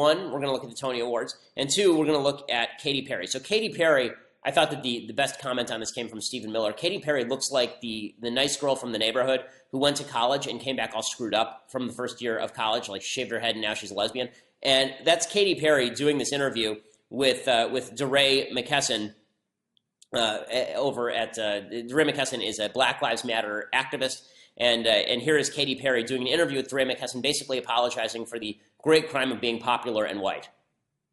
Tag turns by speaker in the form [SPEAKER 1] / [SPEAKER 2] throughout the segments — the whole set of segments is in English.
[SPEAKER 1] one, we're going to look at the Tony Awards, and two, we're going to look at Katy Perry. So Katy Perry, I thought that the best comment on this came from Stephen Miller. Katy Perry looks like the nice girl from the neighborhood who went to college and came back all screwed up from the first year of college, like shaved her head and now she's a lesbian. And that's Katy Perry doing this interview with DeRay McKesson over at DeRay McKesson is a Black Lives Matter activist. And here is Katy Perry doing an interview with DeRay McKesson, basically apologizing for the great crime of being popular and white.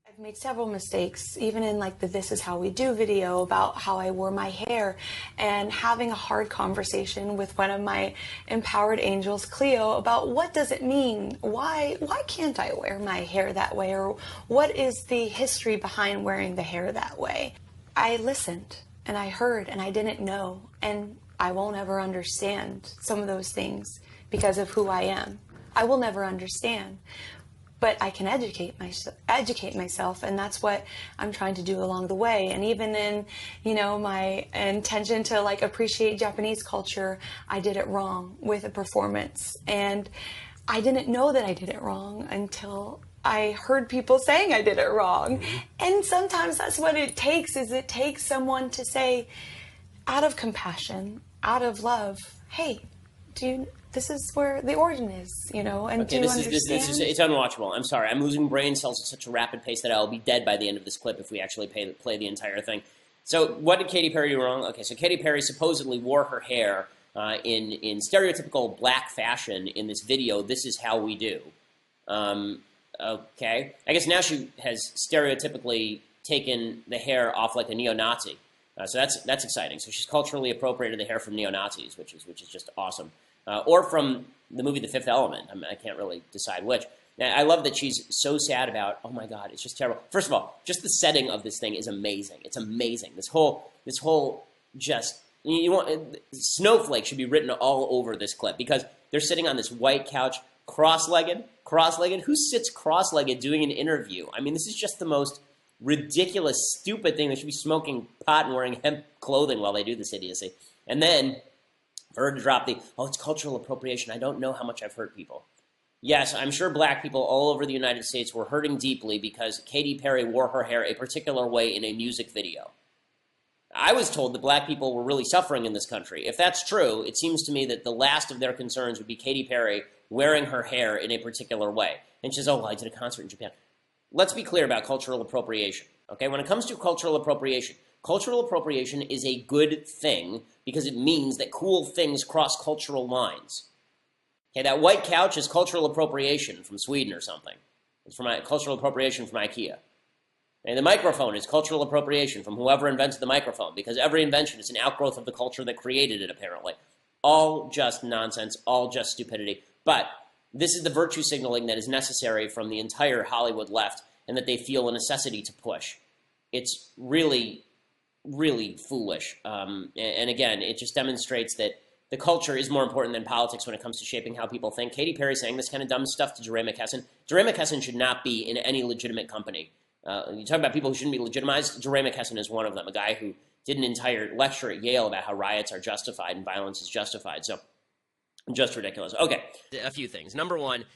[SPEAKER 2] I've made several mistakes, even in like the This Is How We Do video about how I wore my hair, and having a hard conversation with one of my empowered angels, Cleo, about what does it mean? Why can't I wear my hair that way? Or what is the history behind wearing the hair that way? I listened and I heard and I didn't know, and I won't ever understand some of those things because of who I am. I will never understand. But I can educate myself, and that's what I'm trying to do along the way. And even in, my intention to like appreciate Japanese culture, I did it wrong with a performance. And I didn't know that I did it wrong until I heard people saying I did it wrong. And sometimes that's what it takes, is it takes someone to say, out of compassion, out of love, hey, this is where the origin is, and
[SPEAKER 1] okay,
[SPEAKER 2] do you understand?
[SPEAKER 1] It's unwatchable. I'm sorry. I'm losing brain cells at such a rapid pace that I'll be dead by the end of this clip if we actually play the entire thing. So what did Katy Perry do wrong? Okay, so Katy Perry supposedly wore her hair in stereotypical black fashion in this video, This Is How We Do. Okay. I guess now she has stereotypically taken the hair off like a neo-Nazi. So that's exciting. So she's culturally appropriated the hair from neo-Nazis, which is just awesome. Or from the movie The Fifth Element. I can't really decide which. Now, I love that she's so sad about, oh my God, it's just terrible. First of all, just the setting of this thing is amazing. It's amazing. This whole just, snowflake should be written all over this clip, because they're sitting on this white couch, cross-legged. Who sits cross-legged doing an interview? I mean, this is just the most ridiculous, stupid thing. They should be smoking pot and wearing hemp clothing while they do this idiocy. And then for her to drop it's cultural appropriation. I don't know how much I've hurt people. Yes, I'm sure black people all over the United States were hurting deeply because Katy Perry wore her hair a particular way in a music video. I was told that black people were really suffering in this country. If that's true, it seems to me that the last of their concerns would be Katy Perry wearing her hair in a particular way. And she says, oh, well, I did a concert in Japan. Let's be clear about cultural appropriation, okay? When it comes to cultural appropriation is a good thing because it means that cool things cross cultural lines. Okay, that white couch is cultural appropriation from Sweden or something. It's from cultural appropriation from IKEA. And the microphone is cultural appropriation from whoever invented the microphone, because every invention is an outgrowth of the culture that created it, apparently. All just nonsense, all just stupidity. But this is the virtue signaling that is necessary from the entire Hollywood left, and that they feel a necessity to push. It's really, really foolish. And again, it just demonstrates that the culture is more important than politics when it comes to shaping how people think. Katy Perry saying this kind of dumb stuff to DeRay McKesson. DeRay McKesson should not be in any legitimate company. You talk about people who shouldn't be legitimized. DeRay McKesson is one of them, a guy who did an entire lecture at Yale about how riots are justified and violence is justified. So just ridiculous. Okay, a few things. Number one,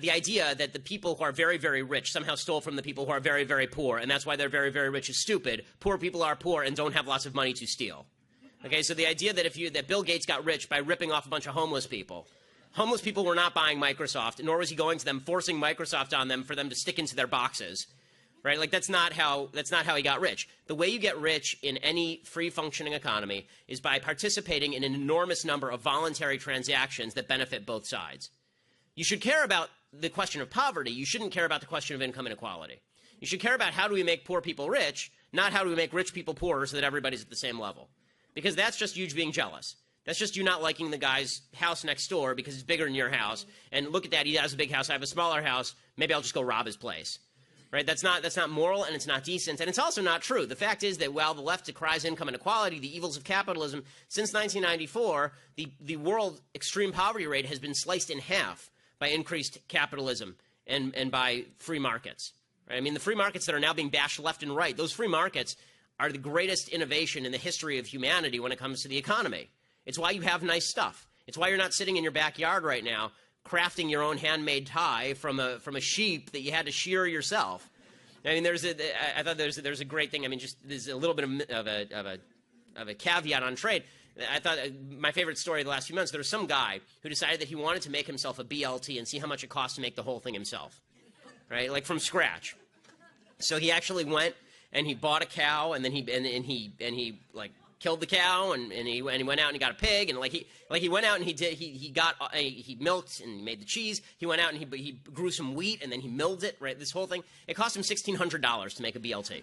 [SPEAKER 1] the idea that the people who are very, very rich somehow stole from the people who are very, very poor, and that's why they're very, very rich is stupid. Poor people are poor and don't have lots of money to steal. Okay, so the idea that that Bill Gates got rich by ripping off a bunch of homeless people. Homeless people were not buying Microsoft, nor was he going to them, forcing Microsoft on them for them to stick into their boxes. Right? Like, that's not how he got rich. The way you get rich in any free functioning economy is by participating in an enormous number of voluntary transactions that benefit both sides. You should care about the question of poverty. You shouldn't care about the question of income inequality. You should care about how do we make poor people rich, not how do we make rich people poorer so that everybody's at the same level. Because that's just you being jealous. That's just you not liking the guy's house next door because it's bigger than your house. And look at that, he has a big house, I have a smaller house, maybe I'll just go rob his place. Right? That's not moral, and it's not decent, and it's also not true. The fact is that while the left decries income inequality, the evils of capitalism, since 1994, the world extreme poverty rate has been sliced in half by increased capitalism and by free markets. Right? I mean, the free markets that are now being bashed left and right, those free markets are the greatest innovation in the history of humanity when it comes to the economy. It's why you have nice stuff. It's why you're not sitting in your backyard right now crafting your own handmade tie from a sheep that you had to shear yourself. I mean, I thought there's a great thing. I mean, just there's a little bit of a caveat on trade. I thought my favorite story of the last few months, there was some guy who decided that he wanted to make himself a BLT and see how much it cost to make the whole thing himself, right? Like from scratch. So he actually went and he bought a cow, and then he like killed the cow, and he went out and he got a pig, and he went out and he milked and he made the cheese. He went out and he grew some wheat, and then he milled it, right? This whole thing. It cost him $1,600 to make a BLT,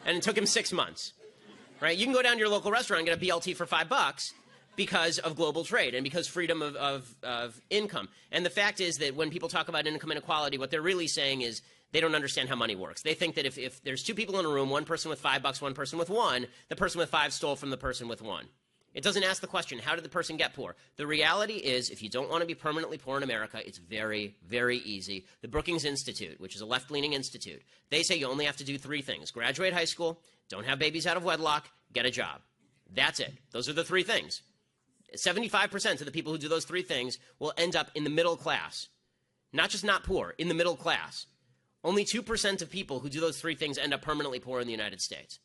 [SPEAKER 1] and it took him 6 months. Right? You can go down to your local restaurant and get a BLT for $5 because of global trade and because freedom of income. And the fact is that when people talk about income inequality, what they're really saying is they don't understand how money works. They think that if there's two people in a room, one person with $5, one person with $1, the person with 5 stole from the person with 1. It doesn't ask the question, how did the person get poor? The reality is, if you don't want to be permanently poor in America, it's very, very easy. The Brookings Institute, which is a left-leaning institute, they say you only have to do 3 things. Graduate high school, don't have babies out of wedlock, get a job. That's it. Those are the 3 things. 75% of the people who do those 3 things will end up in the middle class. Not just not poor, in the middle class. Only 2% of people who do those 3 things end up permanently poor in the United States.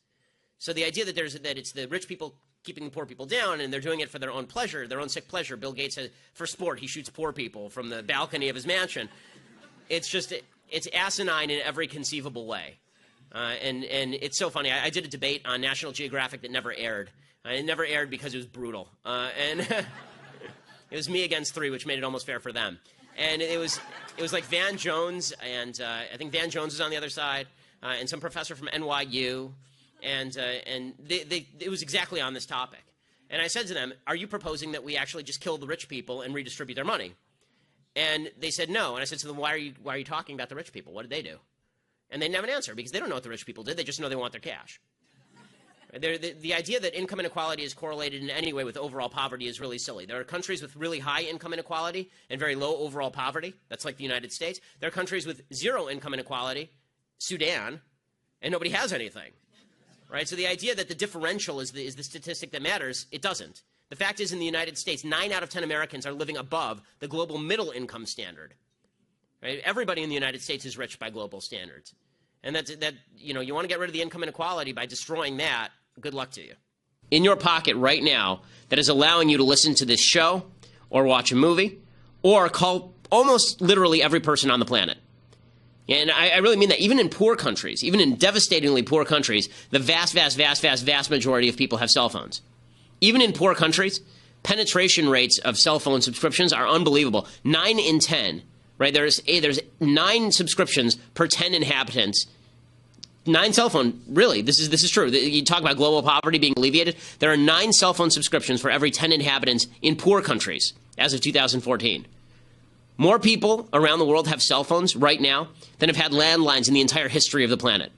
[SPEAKER 1] So the idea that it's the rich people keeping the poor people down, and they're doing it for their own pleasure, their own sick pleasure. Bill Gates says, for sport, he shoots poor people from the balcony of his mansion. It's asinine in every conceivable way. And it's so funny. I did a debate on National Geographic that never aired. It never aired because it was brutal. And it was me against 3, which made it almost fair for them. And it was like Van Jones, and I think Van Jones was on the other side, and some professor from NYU. And it was exactly on this topic. And I said to them, are you proposing that we actually just kill the rich people and redistribute their money? And they said no. And I said to them, why are you talking about the rich people? What did they do? And they didn't have an answer because they don't know what the rich people did. They just know they want their cash. The idea that income inequality is correlated in any way with overall poverty is really silly. There are countries with really high income inequality and very low overall poverty. That's like the United States. There are countries with 0 income inequality, Sudan, and nobody has anything. Right? So the idea that the differential is the statistic that matters, it doesn't. The fact is, in the United States, 9 out of 10 Americans are living above the global middle income standard. Right? Everybody in the United States is rich by global standards. And you want to get rid of the income inequality by destroying that, good luck to you. In your pocket right now that is allowing you to listen to this show or watch a movie or call almost literally every person on the planet. And I really mean that. Even in poor countries, even in devastatingly poor countries, the vast, vast, vast, vast, vast majority of people have cell phones. Even in poor countries, penetration rates of cell phone subscriptions are unbelievable. 9 in 10, right? There's 9 subscriptions per 10 inhabitants. 9 cell phone, really, this is true. You talk about global poverty being alleviated. There are 9 cell phone subscriptions for every 10 inhabitants in poor countries as of 2014. More people around the world have cell phones right now than have had landlines in the entire history of the planet.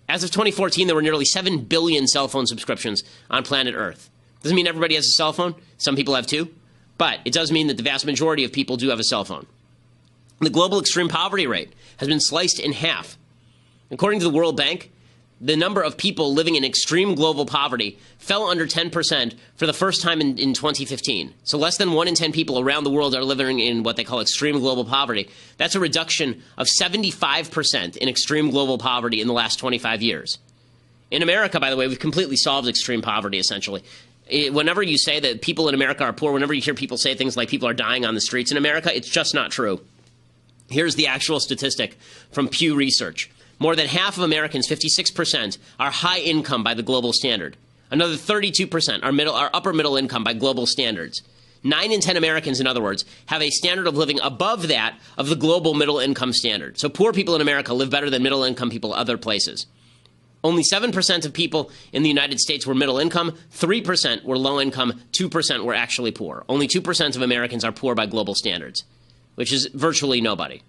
[SPEAKER 1] As of 2014, there were nearly 7 billion cell phone subscriptions on planet Earth. Doesn't mean everybody has a cell phone. Some people have 2. But it does mean that the vast majority of people do have a cell phone. The global extreme poverty rate has been sliced in half. According to the World Bank, the number of people living in extreme global poverty fell under 10% for the first time in 2015. So less than 1 in 10 people around the world are living in what they call extreme global poverty. That's a reduction of 75% in extreme global poverty in the last 25 years. In America, by the way, we've completely solved extreme poverty, essentially. Whenever you say that people in America are poor, whenever you hear people say things like people are dying on the streets in America, it's just not true. Here's the actual statistic from Pew Research. More than half of Americans, 56%, are high income by the global standard. Another 32% are upper middle income by global standards. 9 in 10 Americans, in other words, have a standard of living above that of the global middle income standard. So poor people in America live better than middle income people other places. Only 7% of people in the United States were middle income, 3% were low income, 2% were actually poor. Only 2% of Americans are poor by global standards, which is virtually nobody.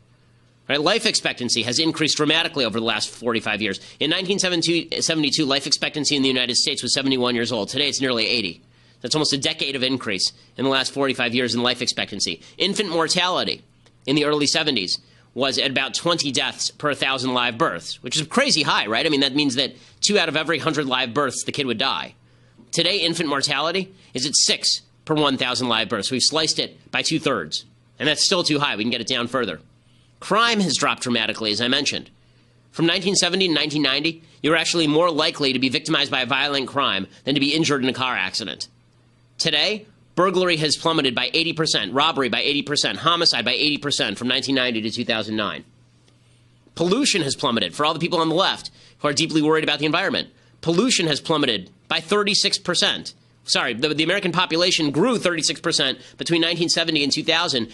[SPEAKER 1] Right? Life expectancy has increased dramatically over the last 45 years. In 1972, life expectancy in the United States was 71 years old. Today, it's nearly 80. That's almost a decade of increase in the last 45 years in life expectancy. Infant mortality in the early 70s was at about 20 deaths per 1,000 live births, which is crazy high, right? I mean, that means that 2 out of every 100 live births, the kid would die. Today, infant mortality is at 6 per 1,000 live births. We've sliced it by 2/3. And that's still too high. We can get it down further. Crime has dropped dramatically, as I mentioned. From 1970 to 1990, you were actually more likely to be victimized by a violent crime than to be injured in a car accident. Today, burglary has plummeted by 80%, robbery by 80%, homicide by 80% from 1990 to 2009. Pollution has plummeted for all the people on the left who are deeply worried about the environment. Pollution has plummeted by 36%. Sorry, the American population grew 36% between 1970 and 2000.